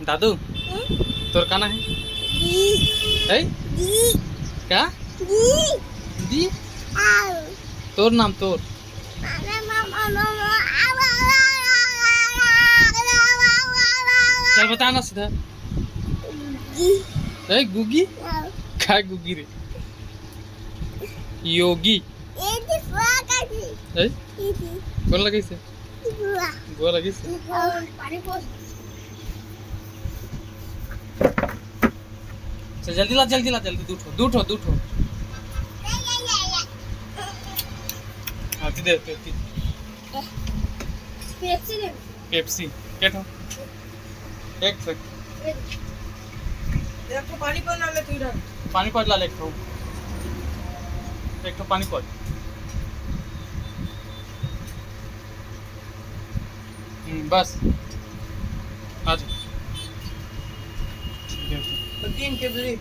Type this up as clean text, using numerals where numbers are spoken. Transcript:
दादू तोर का ना है है क्या दी तोर नाम तोर चल बता ना सीधा है गुगी क्या गुगी रे योगी है कौन लगे से गोवा लगे से चल जल्दी ला जल्दी दूठो हाँ दे पेप्सी क्या ठो एक तो पानी को ना ले तू इधर पानी पड़ ला एक ठो पानी पड़ बस आज 3 के बजे